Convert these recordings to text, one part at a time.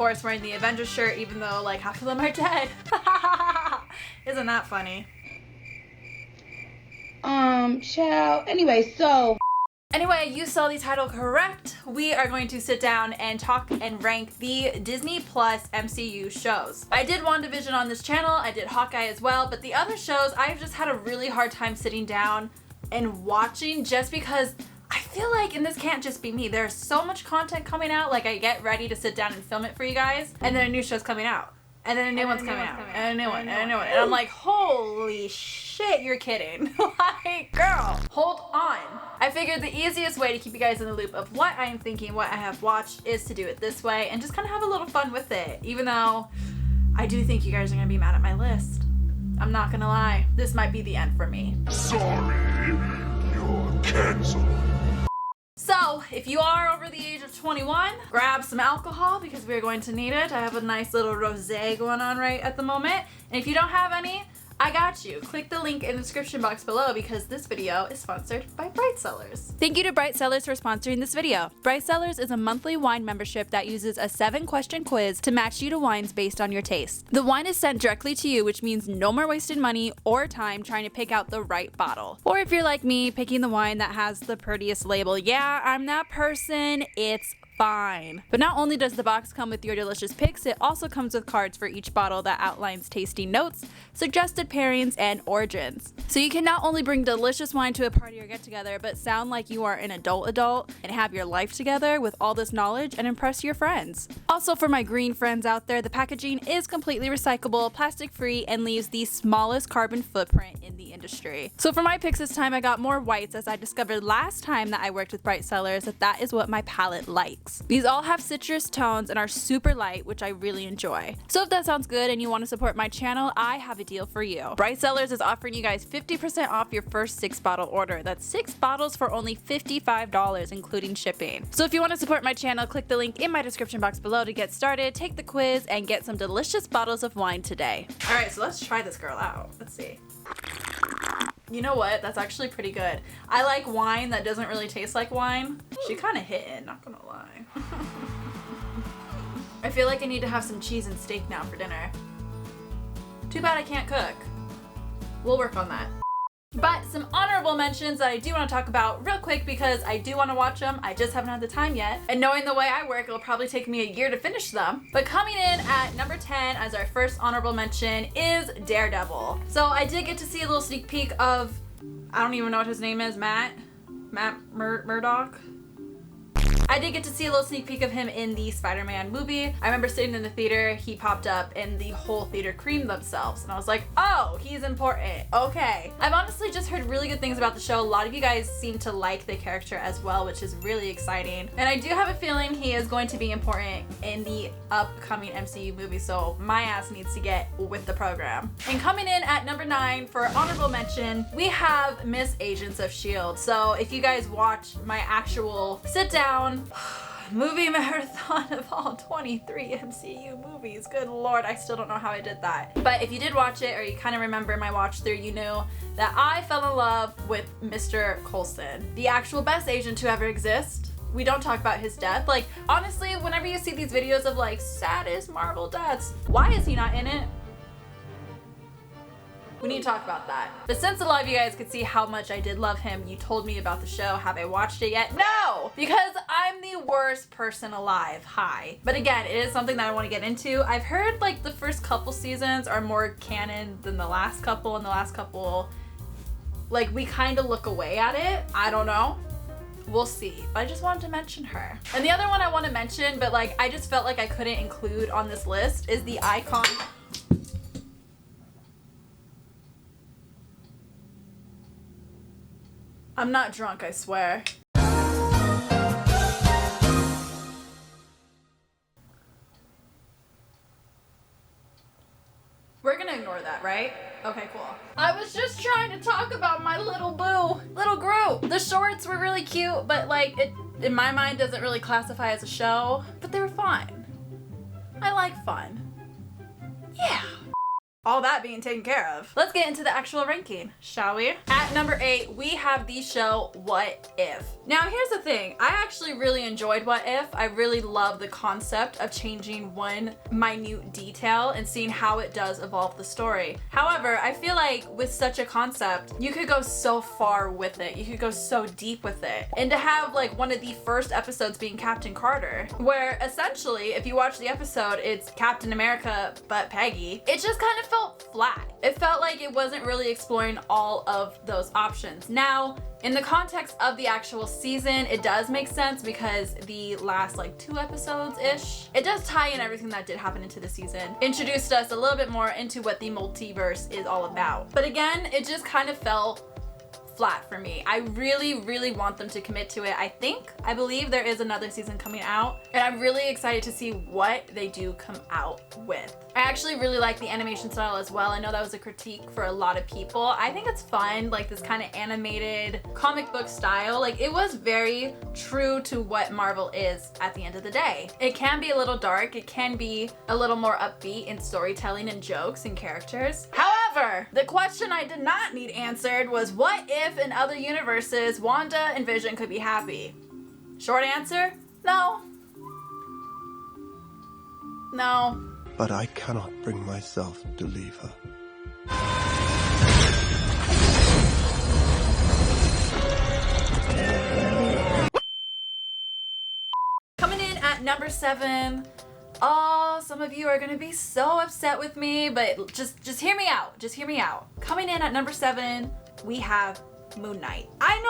course, wearing the Avengers shirt, even though like half of them are dead. Isn't that funny? Child. Anyway, you saw the title correct. We are going to sit down and talk and rank the Disney Plus MCU shows. I did Wanda Vision on this channel, I did Hawkeye as well, but the other shows I've just had a really hard time sitting down and watching just because I feel like, and this can't just be me, there's so much content coming out, like I get ready to sit down and film it for you guys, and then a new show's coming out. And then a new one's coming out, and a new one, and a new one. And I'm like, holy shit, you're kidding. Like, girl, hold on. I figured the easiest way to keep you guys in the loop of what I'm thinking, what I have watched, is to do it this way and just kind of have a little fun with it. Even though I do think you guys are gonna be mad at my list. I'm not gonna lie, this might be the end for me. Sorry, you're canceled. So, if you are over the age of 21, grab some alcohol because we're going to need it. I have a nice little rosé going on right at the moment. And if you don't have any, I got you. Click the link in the description box below because this video is sponsored by Bright Cellars. Thank you to Bright Cellars for sponsoring this video. Bright Cellars is a monthly wine membership that uses a 7-question quiz to match you to wines based on your taste. The wine is sent directly to you, which means no more wasted money or time trying to pick out the right bottle. Or if you're like me, picking the wine that has the prettiest label. Yeah, I'm that person. It's fine. But not only does the box come with your delicious picks, it also comes with cards for each bottle that outlines tasting notes, suggested pairings, and origins. So you can not only bring delicious wine to a party or get together, but sound like you are an adult and have your life together with all this knowledge and impress your friends. Also, for my green friends out there, the packaging is completely recyclable, plastic free, and leaves the smallest carbon footprint in the industry. So for my picks this time, I got more whites as I discovered last time that I worked with Bright Cellars that is what my palate likes. These all have citrus tones and are super light, which I really enjoy. So if that sounds good and you want to support my channel, I have a deal for you. Bright Cellars is offering you guys 50% off your first 6-bottle order. That's 6 bottles for only $55, including shipping. So if you want to support my channel, click the link in my description box below to get started, take the quiz, and get some delicious bottles of wine today. All right, so let's try this girl out. Let's see. You know what? That's actually pretty good. I like wine that doesn't really taste like wine. She kind of hit it, not gonna lie. I feel like I need to have some cheese and steak now for dinner. Too bad I can't cook. We'll work on that. But some honorable mentions that I do want to talk about real quick because I do want to watch them. I just haven't had the time yet. And knowing the way I work, it'll probably take me a year to finish them. But coming in at number 10 as our first honorable mention is Daredevil. So I did get to see a little sneak peek of, I don't even know what his name is, Matt Murdock? I did get to see a little sneak peek of him in the Spider-Man movie. I remember sitting in the theater, he popped up and the whole theater creamed themselves. And I was like, oh, he's important. Okay. I've honestly just heard really good things about the show. A lot of you guys seem to like the character as well, which is really exciting. And I do have a feeling he is going to be important in the upcoming MCU movie, so my ass needs to get with the program. And coming in at number 9 for honorable mention, we have Miss Agents of S.H.I.E.L.D. So if you guys watch my actual sit down movie marathon of all 23 MCU movies, good lord, I still don't know how I did that. But if you did watch it, or you kind of remember my watch through, you knew that I fell in love with Mr. Coulson, the actual best agent to ever exist. We don't talk about his death. Like, honestly, whenever you see these videos of like saddest Marvel deaths, why is he not in it? We need to talk about that. But since a lot of you guys could see how much I did love him, you told me about the show. Have I watched it yet? No! Because I'm the worst person alive. Hi. But again, it is something that I want to get into. I've heard like the first couple seasons are more canon than the last couple, and the last couple, like, we kind of look away at it. I don't know. We'll see. But I just wanted to mention her. And the other one I want to mention, but like I just felt like I couldn't include on this list, is the icon. I'm not drunk, I swear. We're gonna ignore that, right? Okay, cool. I was just trying to talk about my little boo, little Groot. The shorts were really cute, but like it, in my mind, doesn't really classify as a show, but they were fun. I like fun. Yeah. all that being taken care of, let's get into the actual ranking, shall we? At number 8, we have the show What If. Now, here's the thing. I actually really enjoyed What If. I really love the concept of changing one minute detail and seeing how it does evolve the story. However, I feel like with such a concept, you could go so far with it. You could go so deep with it. And to have like one of the first episodes being Captain Carter, where essentially, if you watch the episode, it's Captain America but Peggy, it just kind of felt flat. It felt like it wasn't really exploring all of those options. Now, in the context of the actual season, it does make sense because the last like 2 episodes-ish, it does tie in everything that did happen into the season. Introduced us a little bit more into what the multiverse is all about. But again, it just kind of felt flat for me. I really want them to commit to it. I believe there is another season coming out, and I'm really excited to see what they do come out with. I actually really like the animation style as well. I know that was a critique for a lot of people. I think it's fun, like this kind of animated comic book style. Like, it was very true to what Marvel is at the end of the day. It can be a little dark, it can be a little more upbeat in storytelling and jokes and characters. However, the question I did not need answered was, what if in other universes Wanda and Vision could be happy? Short answer, no. No. But I cannot bring myself to leave her. Coming in at number 7. Oh, some of you are gonna be so upset with me, but just hear me out. Just hear me out. Coming in at number 7, we have Moon Knight. I know,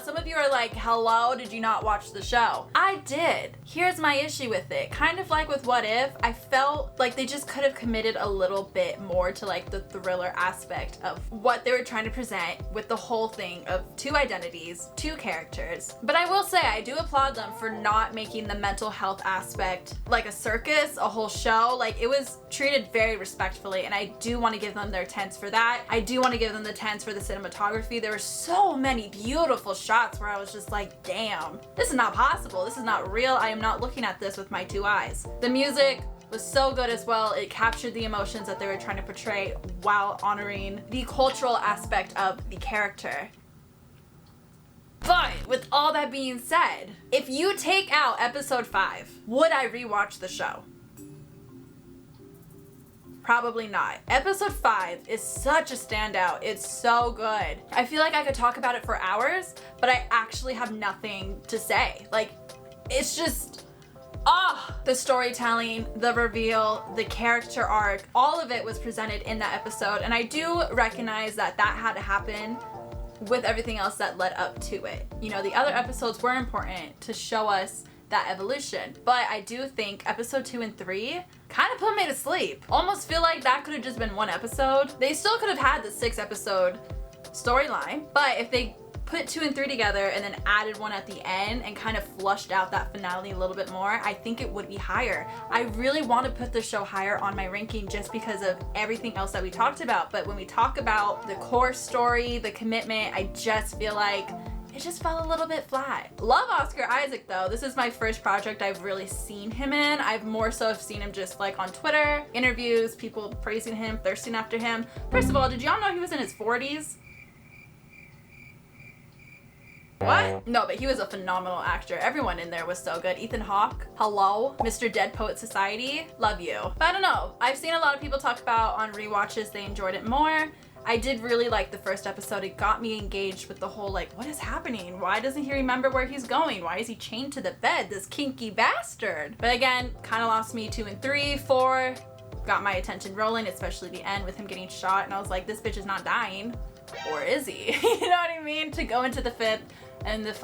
some of you are like, hello, did you not watch the show? I did. Here's my issue with it. Kind of like with What If, I felt like they just could have committed a little bit more to like the thriller aspect of what they were trying to present with the whole thing of 2 identities, 2 characters. But I will say, I do applaud them for not making the mental health aspect like a circus, a whole show. Like, it was treated very respectfully, and I do want to give them their 10s for that. I do want to give them the 10s for the cinematography. There were so many beautiful shots where I was just like, damn, this is not possible. This is not real. I am not looking at this with my 2 eyes. The music was so good as well. It captured the emotions that they were trying to portray while honoring the cultural aspect of the character. But with all that being said, if you take out episode 5, would I rewatch the show? Probably not. Episode 5 is such a standout. It's so good. I feel like I could talk about it for hours, but I actually have nothing to say. Like, it's just, the storytelling, the reveal, the character arc, all of it was presented in that episode. And I do recognize that that had to happen with everything else that led up to it. You know, the other episodes were important to show us that evolution, but I do think episode 2 and 3 kind of put me to sleep. Almost feel like that could have just been one episode. They still could have had the 6-episode storyline, but if they put 2 and 3 together and then added one at the end and kind of flushed out that finale a little bit more, I think it would be higher. I really want to put the show higher on my ranking just because of everything else that we talked about, but when we talk about the core story, the commitment, I just feel like it just fell a little bit flat. Love Oscar Isaac though. This is my first project I've really seen him in. I've more so seen him just like on Twitter, interviews, people praising him, thirsting after him. First of all, did y'all know he was in his 40s? What? No, but he was a phenomenal actor. Everyone in there was so good. Ethan Hawke, hello. Mr. Dead Poet Society, love you. But I don't know. I've seen a lot of people talk about on rewatches they enjoyed it more. I did really like the first episode. It got me engaged with the whole like, what is happening? Why doesn't he remember where he's going? Why is he chained to the bed? This kinky bastard. But again, kind of lost me 2 and 3, 4. Got my attention rolling, especially the end with him getting shot. And I was like, this bitch is not dying. Or is he? You know what I mean? To go into the 5th and the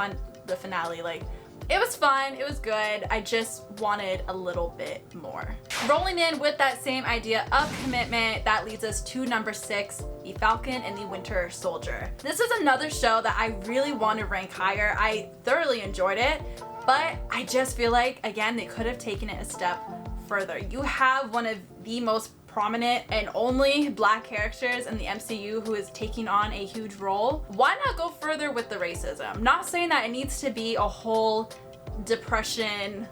finale, like, it was fun, it was good. I just wanted a little bit more. Rolling in with that same idea of commitment, that leads us to number 6, the Falcon and the Winter Soldier. This is another show that I really want to rank higher. I thoroughly enjoyed it, but I just feel like, again, they could have taken it a step further. You have one of the most prominent and only Black characters in the MCU who is taking on a huge role. Why not go further with the racism? Not saying that it needs to be a whole depression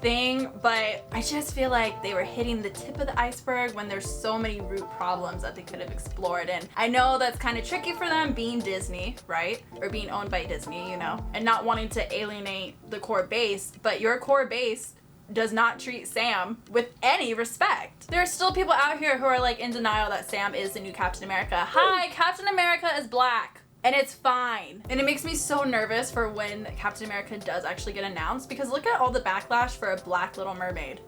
thing, but I just feel like they were hitting the tip of the iceberg when there's so many root problems that they could have explored. And I know that's kind of tricky for them being Disney, right? Or being owned by Disney, you know, and not wanting to alienate the core base, but your core base does not treat Sam with any respect. There are still people out here who are like in denial that Sam is the new Captain America. Hi, Captain America is black. And it's fine. And it makes me so nervous for when Captain America does actually get announced, because look at all the backlash for a black Little Mermaid.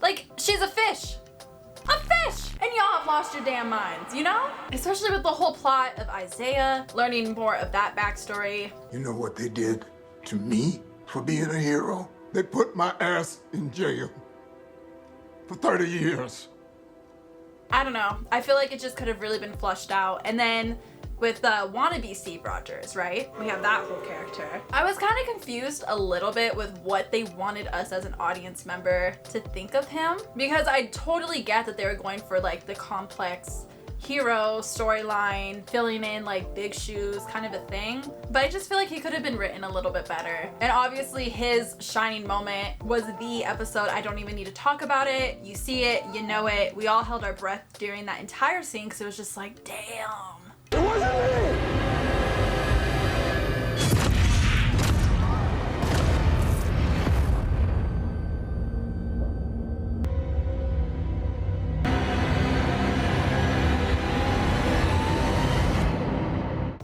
Like, she's a fish. A fish! And y'all have lost your damn minds, you know? Especially with the whole plot of Isaiah, learning more of that backstory. You know what they did to me for being a hero? They put my ass in jail for 30 years. I don't know. I feel like it just could have really been flushed out. And then with wannabe Steve Rogers, right? We have that whole character. I was kind of confused a little bit with what they wanted us as an audience member to think of him, because I totally get that they were going for like the complex hero storyline, filling in like big shoes kind of a thing, but I just feel like he could have been written a little bit better. And obviously his shining moment was the episode. I don't even need to talk about it. You see it, you know it. We all held our breath during that entire scene because it was just like, damn. It wasn't me!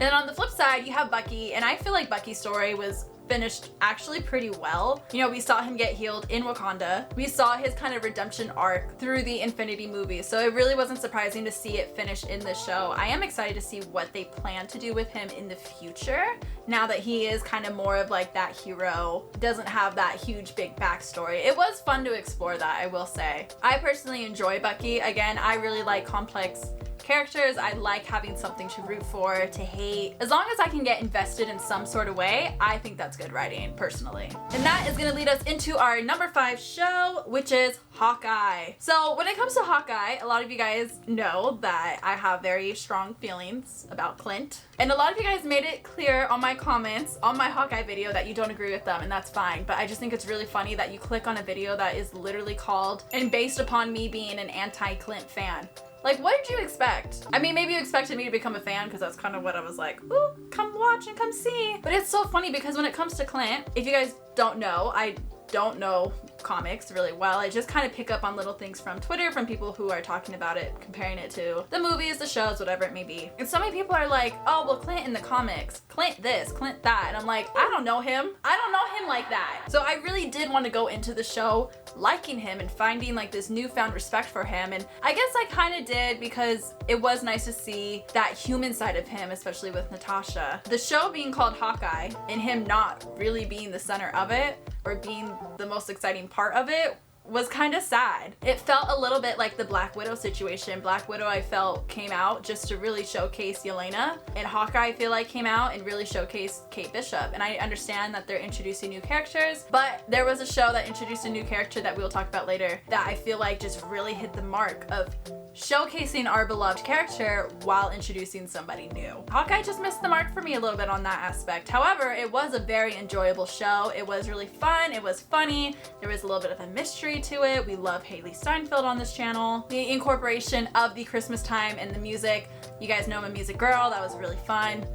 And on the flip side, you have Bucky, and I feel like Bucky's story was finished actually pretty well. You know, we saw him get healed in Wakanda. We saw his kind of redemption arc through the Infinity movies, so it really wasn't surprising to see it finish in this show. I am excited to see what they plan to do with him in the future, now that he is kind of more of like that hero, doesn't have that huge big backstory. It was fun to explore that, I will say. I personally enjoy Bucky. Again, I really like complex characters. I like having something to root for, to hate. As long as I can get invested in some sort of way, I think that's good writing, personally. And that is gonna lead us into our number 5 show, which is Hawkeye. So when it comes to Hawkeye, a lot of you guys know that I have very strong feelings about Clint. And a lot of you guys made it clear on my comments on my Hawkeye video that you don't agree with them, and that's fine. But I just think it's really funny that you click on a video that is literally called and based upon me being an anti-Clint fan. Like, what did you expect? I mean, maybe you expected me to become a fan, because that's kind of what I was like, ooh, come watch and come see. But it's so funny because when it comes to Clint, if you guys don't know, I don't know comics really well. I just kind of pick up on little things from Twitter, from people who are talking about it, comparing it to the movies, the shows, whatever it may be. And so many people are like, oh, well, Clint in the comics, Clint this, Clint that. And I'm like, I don't know him. I don't know him like that. So I really did want to go into the show liking him and finding like this newfound respect for him. And I guess I kind of did, because it was nice to see that human side of him, especially with Natasha. The show being called Hawkeye and him not really being the center of it, or being the most exciting part of it, was kind of sad. It felt a little bit like the Black Widow situation. Black Widow, I felt, came out just to really showcase Yelena, and Hawkeye, I feel like, came out and really showcased Kate Bishop. And I understand that they're introducing new characters, but there was a show that introduced a new character that we'll talk about later that I feel like just really hit the mark of showcasing our beloved character while introducing somebody new. Hawkeye just missed the mark for me a little bit on that aspect. However, it was a very enjoyable show. It was really fun. It was funny. There was a little bit of a mystery to it. We love Haley Steinfeld on this channel. The incorporation of the Christmas time and the music. You guys know I'm a music girl. That was really fun.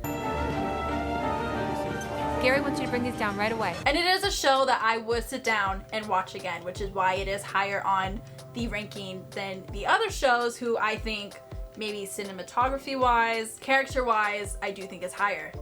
Gary wants you to bring these down right away. And it is a show that I would sit down and watch again, which is why it is higher on the ranking than the other shows, who I think maybe cinematography wise, character wise, I do think is higher.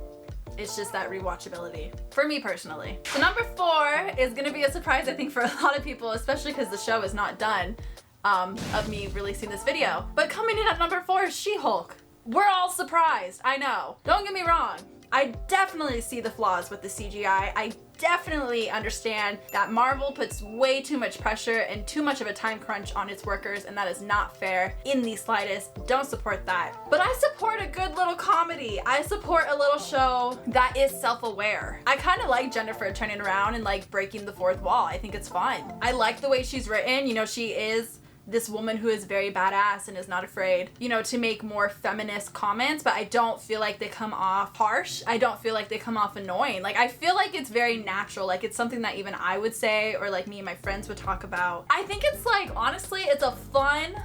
It's just that rewatchability for me personally. So number 4 is gonna be a surprise, I think, for a lot of people, especially because the show is not done of me releasing this video. But coming in at number 4 is She-Hulk. We're all surprised, I know. Don't get me wrong. I definitely see the flaws with the CGI. I definitely understand that Marvel puts way too much pressure and too much of a time crunch on its workers, and that is not fair in the slightest. Don't support that. But I support a good little comedy. I support a little show that is self-aware. I kind of like Jennifer turning around and like breaking the fourth wall. I think it's fun. I like the way she's written. You know, she is this woman who is very badass and is not afraid, you know, to make more feminist comments, but I don't feel like they come off harsh. I don't feel like they come off annoying. Like, I feel like it's very natural. Like, it's something that even I would say, or like me and my friends would talk about. I think it's like, honestly, it's a fun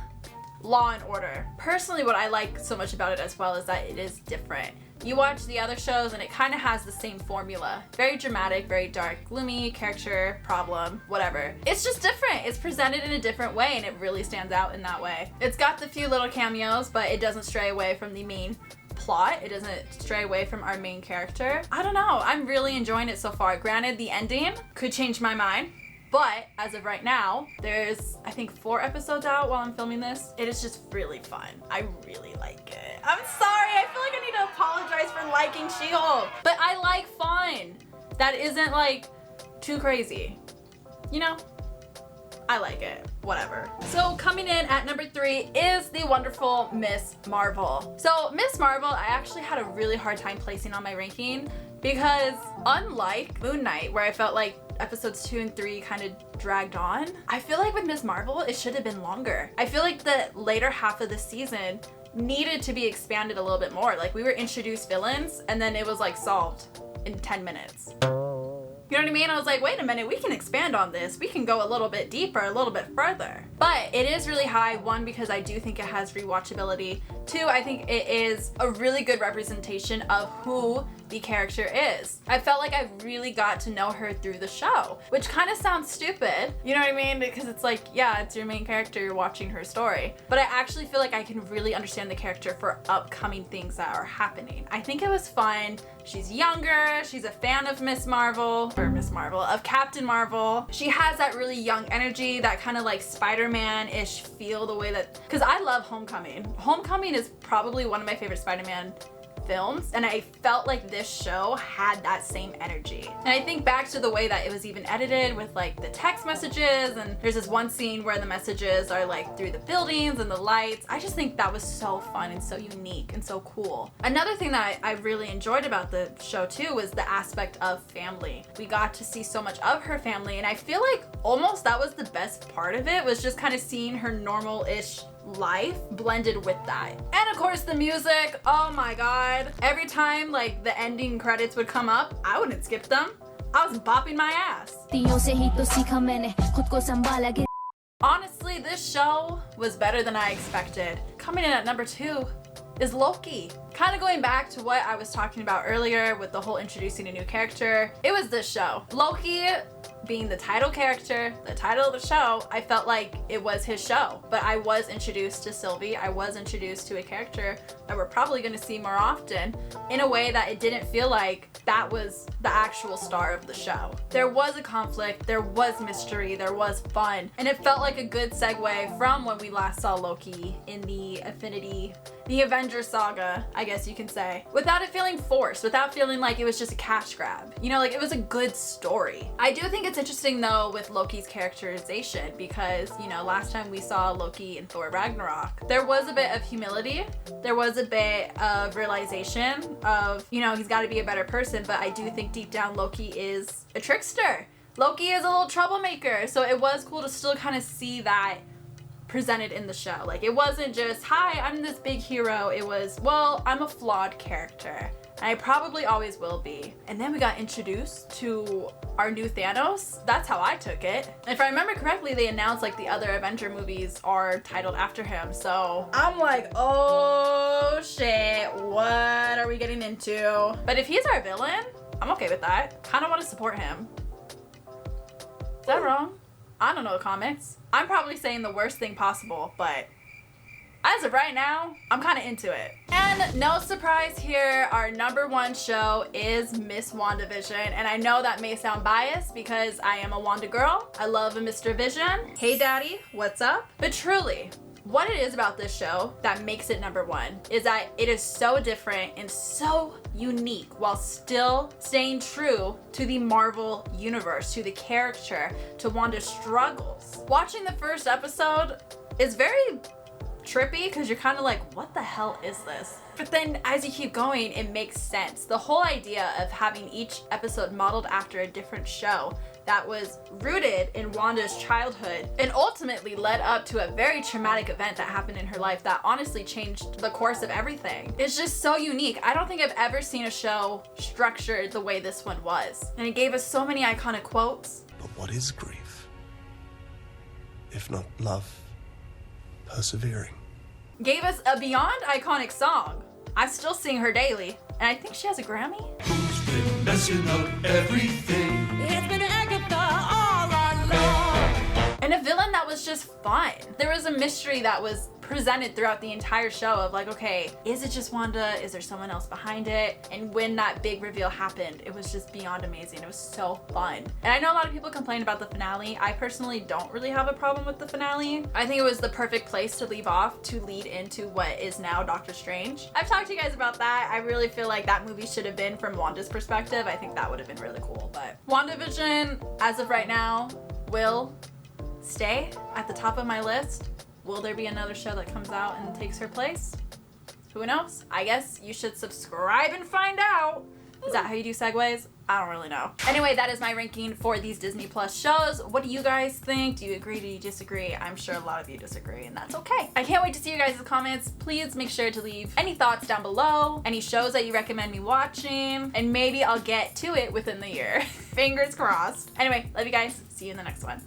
Law and Order. Personally, what I like so much about it as well is that it is different. You watch the other shows and it kind of has the same formula. Very dramatic, very dark, gloomy, character, problem, whatever. It's just different. It's presented in a different way and it really stands out in that way. It's got the few little cameos, but it doesn't stray away from the main plot. It doesn't stray away from our main character. I don't know. I'm really enjoying it so far. Granted, the ending could change my mind. But as of right now, there's, I think, 4 episodes out while I'm filming this. It is just really fun. I really like it. I'm sorry, I feel like I need to apologize for liking She-Hulk. But I like fun. That isn't like too crazy. You know? I like it. Whatever. So coming in at number 3 is the wonderful Miss Marvel. So Miss Marvel, I actually had a really hard time placing on my ranking because unlike Moon Knight, where I felt like episodes 2 and 3 kind of dragged on, I feel like with Miss Marvel, it should have been longer. I feel like the later half of the season needed to be expanded a little bit more. Like, we were introduced villains and then it was like solved in 10 minutes. You know what I mean? I was like, wait a minute, we can expand on this. We can go a little bit deeper, a little bit further. But it is really high, 1, because I do think it has rewatchability. 2, I think it is a really good representation of who the character is. I felt like I really got to know her through the show, which kind of sounds stupid. You know what I mean? Because it's like, yeah, it's your main character, you're watching her story. But I actually feel like I can really understand the character for upcoming things that are happening. I think it was fun. She's younger, she's a fan of of Captain Marvel. She has that really young energy, that kind of like Spider-Man-ish feel, the way that, because I love Homecoming. Homecoming is probably one of my favorite Spider-Man films, and I felt like this show had that same energy. And I think back to the way that it was even edited with like the text messages, and there's this one scene where the messages are like through the buildings and the lights. I just think that was so fun and so unique and so cool. Another thing that I really enjoyed about the show too was the aspect of family. We got to see so much of her family, and I feel like almost that was the best part of it, was just kind of seeing her normal-ish life blended with that. And of course the music, oh my god. Every time like the ending credits would come up, I wouldn't skip them. I was bopping my ass. Honestly, this show was better than I expected. Coming in at number 2 is Loki. Kind of going back to what I was talking about earlier with the whole introducing a new character, it was this show. Loki being the title character, the title of the show, I felt like it was his show. But I was introduced to Sylvie, I was introduced to a character that we're probably gonna see more often, in a way that it didn't feel like that was the actual star of the show. There was a conflict, there was mystery, there was fun, and it felt like a good segue from when we last saw Loki in the Avengers saga, I guess you can say, without it feeling forced, without feeling like it was just a cash grab. You know, like it was a good story. I do think it's interesting though with Loki's characterization, because, you know, last time we saw Loki in Thor Ragnarok, there was a bit of humility, there was a bit of realization of, you know, he's got to be a better person, but I do think deep down Loki is a trickster. Loki is a little troublemaker, so it was cool to still kind of see that presented in the show. Like, it wasn't just, hi, I'm this big hero. It was, well, I'm a flawed character, and I probably always will be. And then we got introduced to our new Thanos. That's how I took it. And if I remember correctly, they announced like the other Avenger movies are titled after him. So I'm like, oh shit, what are we getting into? But if he's our villain, I'm okay with that. Kind of want to support him. Is that wrong? I don't know the comics. I'm probably saying the worst thing possible, but as of right now, I'm kind of into it. And no surprise here, our number 1 show is Miss Wanda Vision. And I know that may sound biased because I am a Wanda girl. I love a Mr. Vision. Hey daddy, what's up? But truly, what it is about this show that makes it number 1 is that it is so different and so unique while still staying true to the Marvel universe, to the character, to Wanda's struggles. Watching the first episode is very trippy because you're kind of like, what the hell is this? But then as you keep going, it makes sense. The whole idea of having each episode modeled after a different show that was rooted in Wanda's childhood and ultimately led up to a very traumatic event that happened in her life that honestly changed the course of everything. It's just so unique. I don't think I've ever seen a show structured the way this one was. And it gave us so many iconic quotes. But what is grief? If not love, persevering. Gave us a beyond iconic song. I still sing her daily. And I think she has a Grammy. Who's been messing up everything? It's been Agatha all along. And a villain that was just fun. There was a mystery that was presented throughout the entire show of like, okay, is it just Wanda? Is there someone else behind it? And when that big reveal happened, it was just beyond amazing. It was so fun. And I know a lot of people complain about the finale. I personally don't really have a problem with the finale. I think it was the perfect place to leave off to lead into what is now Doctor Strange. I've talked to you guys about that. I really feel like that movie should have been from Wanda's perspective. I think that would have been really cool. But Wanda Vision, as of right now, will stay at the top of my list. Will there be another show that comes out and takes her place? Who knows? I guess you should subscribe and find out. Is that how you do segues? I don't really know. Anyway, that is my ranking for these Disney Plus shows. What do you guys think? Do you agree? Do you disagree? I'm sure a lot of you disagree, and that's okay. I can't wait to see you guys' comments. Please make sure to leave any thoughts down below, any shows that you recommend me watching, and maybe I'll get to it within the year. Fingers crossed. Anyway, love you guys. See you in the next one.